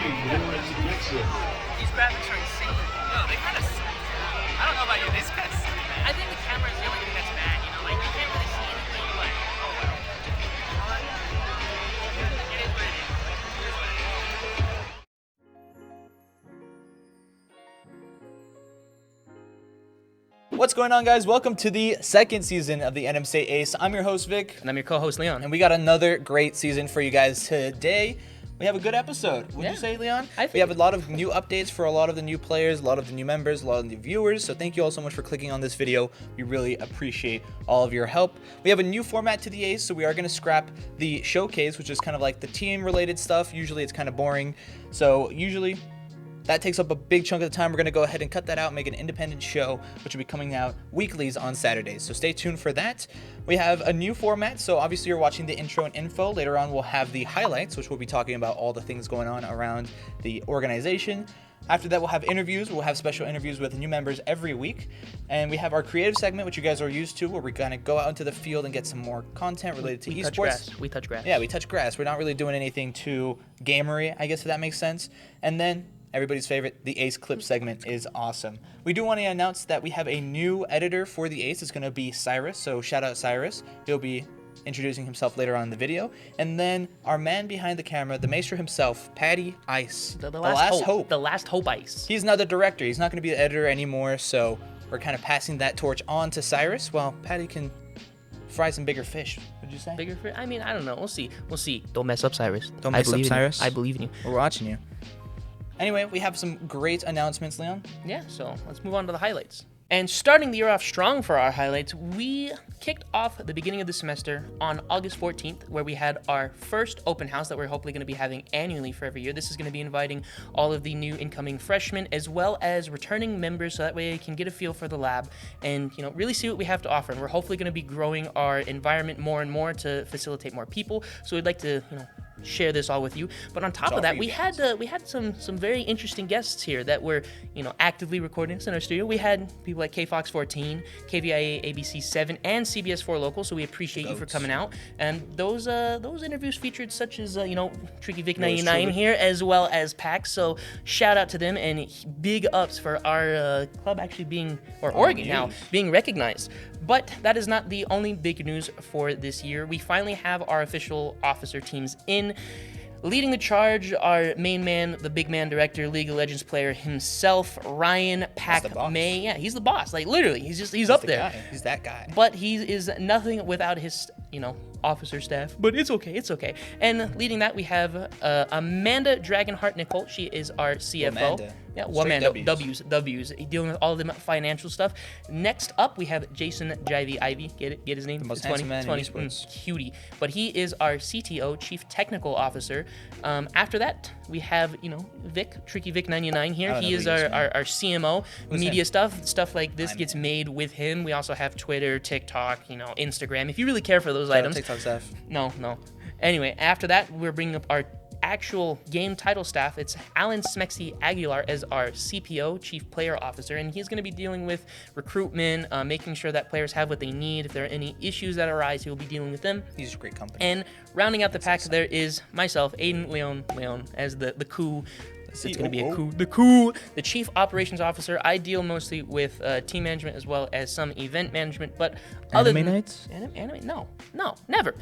These graphics are insane. No, they kind of. I don't know about you. This kind of. I think the camera is the only thing that's bad. You know, like you can't really see anything, but oh well. It is what it is. What's going on, guys? Welcome to the second season of the NM State Ace. I'm your host, Vic. And I'm your co-host, Leon. And we got another great season for you guys today. We have a good episode. Would you say, Leon? We have a lot of new updates for a lot of the new players, a lot of the new members, a lot of the viewers. So thank you all so much for clicking on this video. We really appreciate all of your help. We have a new format to the Ace, so we are going to scrap the showcase, which is kind of like the team-related stuff. Usually it's kind of boring. So usually that takes up a big chunk of the time. We're going to go ahead and cut that out and make an independent show, which will be coming out weeklies on Saturdays. So stay tuned for that. We have a new format. So obviously you're watching the intro and info. Later on, we'll have the highlights, which we'll be talking about all the things going on around the organization. After that, we'll have interviews. We'll have special interviews with new members every week. And we have our creative segment, which you guys are used to, where we're going to go out into the field and get some more content related to esports. We touch grass. Yeah, we touch grass. We're not really doing anything too gamery, I guess, if that makes sense. And then everybody's favorite, the Ace Clip segment is awesome. We do want to announce that we have a new editor for the Ace. It's going to be Cyrus, so shout out Cyrus. He'll be introducing himself later on in the video. And then our man behind the camera, the maestro himself, Patty Ice. The last hope. The last hope Ice. He's now the director. He's not going to be the editor anymore, so we're kind of passing that torch on to Cyrus while Patty can fry some bigger fish. Would you say? Bigger fish? I mean, I don't know. We'll see. Don't mess up, Cyrus. Don't mess up, Cyrus. I believe in you. We're watching you. Anyway, we have some great announcements, Leon. Yeah, so let's move on to the highlights. And starting the year off strong for our highlights, we kicked off the beginning of the semester on August 14th, where we had our first open house that we're hopefully going to be having annually for every year. This is going to be inviting all of the new incoming freshmen as well as returning members, so that way they can get a feel for the lab and, you know, really see what we have to offer. And we're hopefully going to be growing our environment more and more to facilitate more people. So we'd like to, you know, share this all with you. But on top of that, we had some very interesting guests here that were, you know, actively recording us in our studio. We had people like KFox 14, KVIA ABC 7, and CBS 4 Local. So we appreciate you for coming out. And those interviews featured such as you know, Tricky Vic 99 here, as well as PAX. So shout out to them and big ups for our club actually being, or Oregon now being recognized. But that is not the only big news for this year. We finally have our official officer teams in. Leading the charge, our main man, the big man director, League of Legends player himself, Ryan Pac-May. Yeah, he's the boss. Like, literally, he's up there. Guy. He's that guy. But he is nothing without his, you know, officer staff. But it's okay, it's okay. And leading that, we have Amanda Dragonheart Nicole. She is our CFO. Amanda. Yeah, Amanda. W's. Dealing with all of the financial stuff. Next up, we have Jason Jivey Ivy. Get his name? The most handsome man in esports. Cutie. But he is our CTO, Chief Technical Officer. After that, we have, you know, Vic, Tricky Vic 99 here. He is our CMO. Media stuff like this gets made with him. We also have Twitter, TikTok, you know, Instagram. If you really care for those items. TikTok staff. No. Anyway, after that, we're bringing up our actual game title staff. It's Alan Smexy Aguilar as our CPO, Chief Player Officer, and he's going to be dealing with recruitment, making sure that players have what they need. If there are any issues that arise, he will be dealing with them. He's a great company. And rounding out the pack, there is myself, Aiden Leon, as the coup. It's going to be a coup. The Chief Operations Officer. I deal mostly with team management as well as some event management, but other anime nights? Anime? No, never.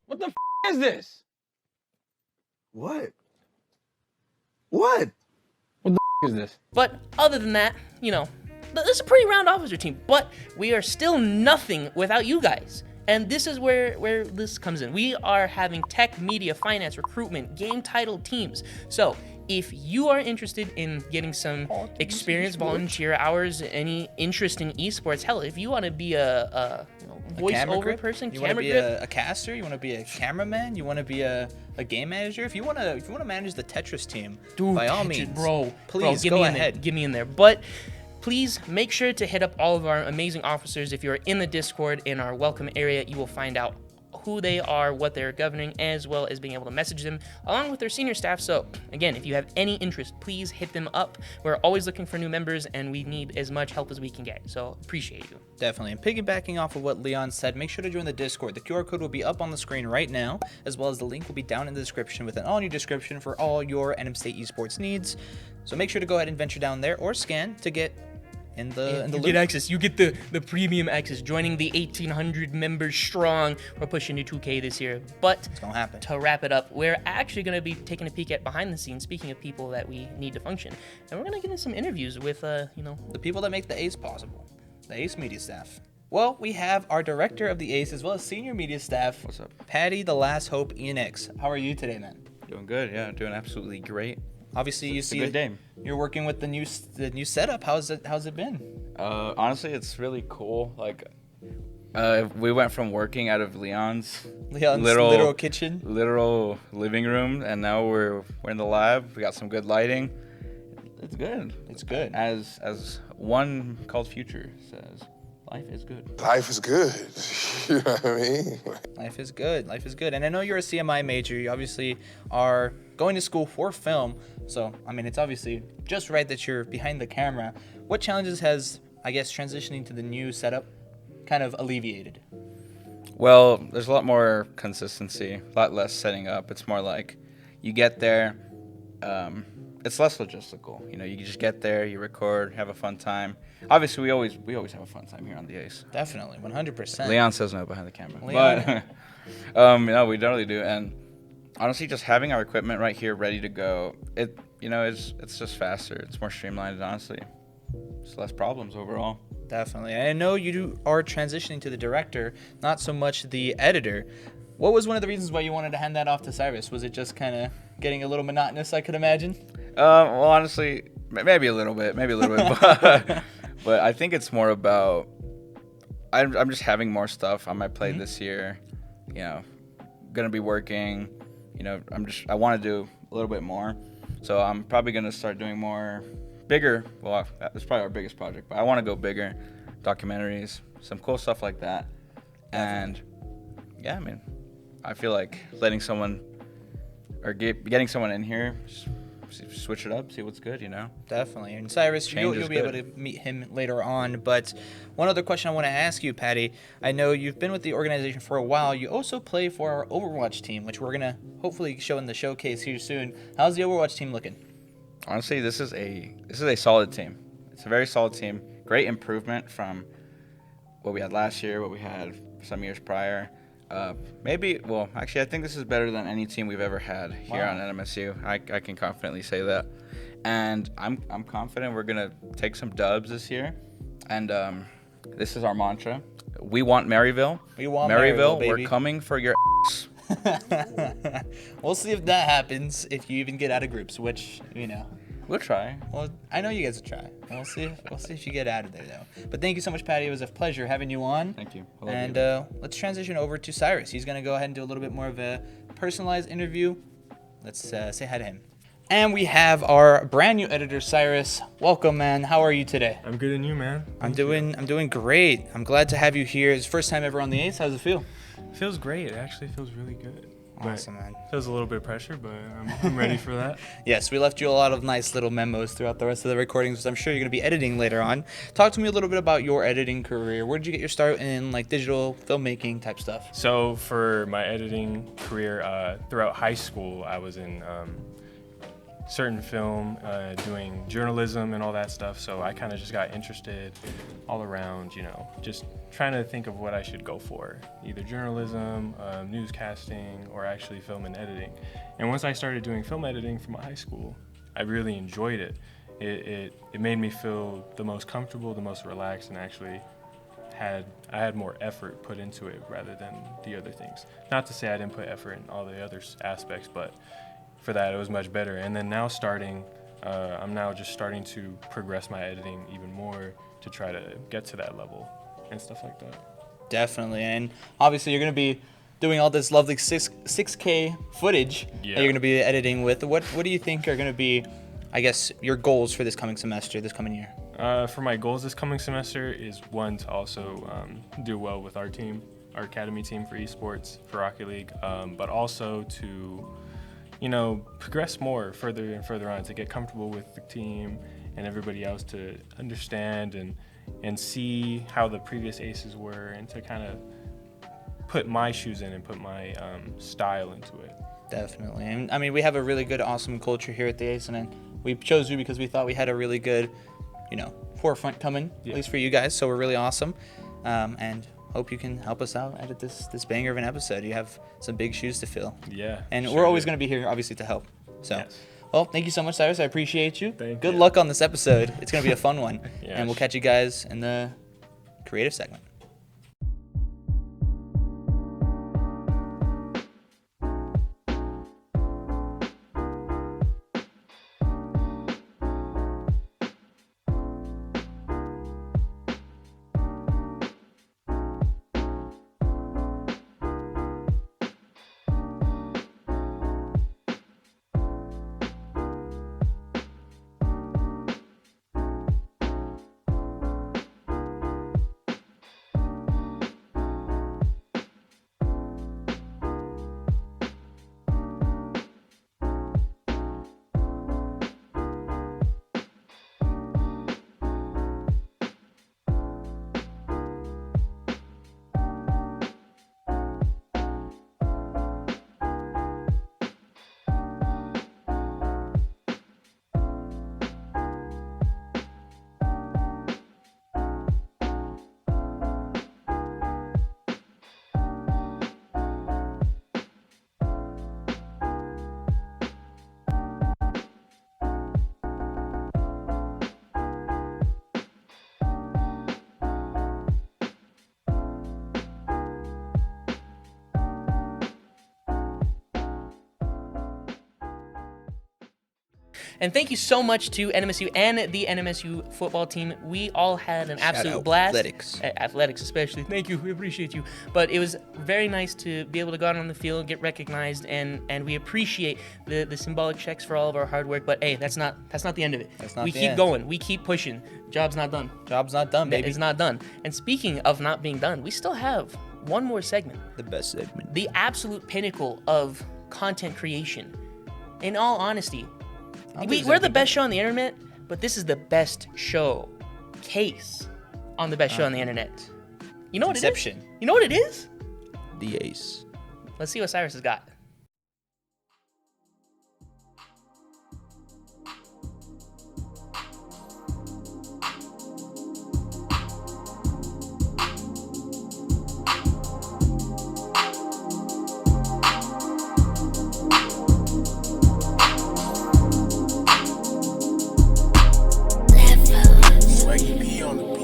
What the is this? What What the is this? But other than that, you know, this is a pretty round officer team, but we are still nothing without you guys. And this is where this comes in. We are having tech, media, finance, recruitment, game title teams. So if you are interested in getting some experience, volunteer hours, any interest in esports, hell, if you want to be a voiceover person, you want to be a caster, you want to be a cameraman, you want to be a game manager. If you want to manage the Tetris team, dude, by all means, please give go me ahead. Give me in there. But please make sure to hit up all of our amazing officers. If you're in the Discord in our welcome area, you will find out who they are, what they're governing, as well as being able to message them along with their senior staff. So again, if you have any interest, please hit them up. We're always looking for new members, and we need as much help as we can get. So appreciate you. Definitely. And piggybacking off of what Leon said, make sure to join the Discord. The QR code will be up on the screen right now, as well as the link will be down in the description with an all-new description for all your NM State esports needs. So make sure to go ahead and venture down there or scan to get in the you loop. get access. You get the premium access. Joining the 1,800 members strong. We're pushing to 2K this year. But It's gonna happen. to wrap it up, we're actually going to be taking a peek at behind the scenes. Speaking of people that we need to function, and we're going to get in some interviews with The people that make the Ace possible, the Ace media staff. Well, we have our director of the Ace as well as senior media staff. What's up? Patty, the last hope ENX. How are you today, man? Doing good, yeah, doing absolutely great. Obviously, you It's a see good day. you're working with the new setup. How's it been? Honestly, it's really cool. Like, we went from working out of Leon's Literal kitchen. literal living room, and now we're in the lab. We got some good lighting. It's good. It's good. As one called Future says, life is good. Life is good. You know what I mean? Life is good. Life is good. And I know you're a CMI major. You obviously are going to school for film. So, I mean, it's obviously just right that you're behind the camera. What challenges has, I guess, transitioning to the new setup kind of alleviated? Well, there's a lot more consistency, a lot less setting up. It's more like you get there. It's less logistical. You know, you just get there, you record, have a fun time. Obviously, we always have a fun time here on the Ace. Definitely, 100%. Leon says no behind the camera, Leon. but no, we totally do. And honestly, just having our equipment right here, ready to go, it's just faster. It's more streamlined, and honestly, it's less problems overall. Definitely. I know you are transitioning to the director, not so much the editor. What was one of the reasons why you wanted to hand that off to Cyrus? Was it just kind of getting a little monotonous, I could imagine? Well, honestly, maybe a little bit, but I think it's more about I'm just having more stuff on my plate this year. You know, gonna be working. You know, I want to do a little bit more, so I'm probably gonna start doing more bigger. Well, that's probably our biggest project, but I want to go bigger, documentaries, some cool stuff like that. And yeah, I mean, I feel like letting someone or getting someone in here, switch it up, see what's good, you know? Definitely. And Cyrus, you'll be able to meet him later on. But one other question I want to ask you, Patty. I know you've been with the organization for a while. You also play for our Overwatch team, which we're going to hopefully show in the showcase here soon. How's the Overwatch team looking? Honestly, this is a solid team. It's a very solid team. Great improvement from what we had last year, what we had some years prior. Actually, I think this is better than any team we've ever had here on NMSU. I can confidently say that, and I'm confident we're gonna take some dubs this year. And this is our mantra: we want Maryville. We want Maryville, baby. We're coming for your ass. We'll see if that happens. If you even get out of groups, which we'll try. Well, I know you guys will try. We'll see if you get out of there, though. But thank you so much, Patty. It was a pleasure having you on. Thank you. And let's transition over to Cyrus. He's going to go ahead and do a little bit more of a personalized interview. Let's say hi to him. And we have our brand new editor, Cyrus. Welcome, man. How are you today? I'm good, and you, man? I'm doing great. I'm glad to have you here. It's first time ever on the Ace. How does it feel? It feels great. It actually feels really good. Awesome, man. Feels a little bit of pressure, but I'm ready for that. Yes, we left you a lot of nice little memos throughout the rest of the recordings, which I'm sure you're going to be editing later on. Talk to me a little bit about your editing career. Where did you get your start in like digital filmmaking type stuff? So for my editing career, throughout high school, I was in certain film, doing journalism and all that stuff. So I kind of just got interested all around, just trying to think of what I should go for, either journalism, newscasting, or actually film and editing. And once I started doing film editing from high school, I really enjoyed it. It made me feel the most comfortable, the most relaxed, and actually I had more effort put into it rather than the other things. Not to say I didn't put effort in all the other aspects, but for that it was much better. And then now I'm now just starting to progress my editing even more to try to get to that level and stuff like that. Definitely. And obviously you're going to be doing all this lovely 6K footage that you're going to be editing with. What do you think are going to be, I guess, your goals for this coming year? For my goals this coming semester is one, to also do well with our team our academy team for esports for Rocket League, but also to, progress more further and further on, to get comfortable with the team and everybody else, to understand and see how the previous aces were, and to kind of put my shoes in and put my style into it. Definitely. And I mean, we have a really good, awesome culture here at the Ace, and we chose you because we thought we had a really good, forefront coming, at least for you guys. So we're really awesome, and hope you can help us out, edit this banger of an episode. You have some big shoes to fill. Yeah. And we're always going to be here, obviously, to help. So, yes. Well, thank you so much, Cyrus. I appreciate you. Good luck on this episode. It's going to be a fun one. Yeah. And we'll catch you guys in the creative segment. And thank you so much to NMSU and the NMSU football team. We all had an absolute blast. Athletics especially. Thank you. We appreciate you. But it was very nice to be able to go out on the field, get recognized, and we appreciate the symbolic checks for all of our hard work. But hey, that's not the end of it. We keep going. We keep pushing. Job's not done. Job's not done, baby. It's not done. And speaking of not being done, we still have one more segment. The best segment. The absolute pinnacle of content creation. In all honesty, we're the best show on the internet, but this is the best show case on the best show on the internet. You know what it is? You know what it is? The Ace. Let's see what Cyrus has got. SwaggyB on the beat.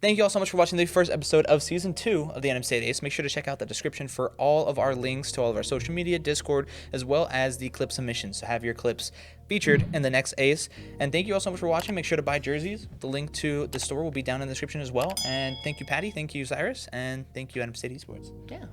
Thank you all so much for watching the first episode of Season 2 of the NM State Ace. Make sure to check out the description for all of our links to all of our social media, Discord, as well as the clip submissions to have your clips featured in the next Ace. And thank you all so much for watching. Make sure to buy jerseys. The link to the store will be down in the description as well. And thank you, Patty. Thank you, Cyrus. And thank you, NM State Esports. Yeah.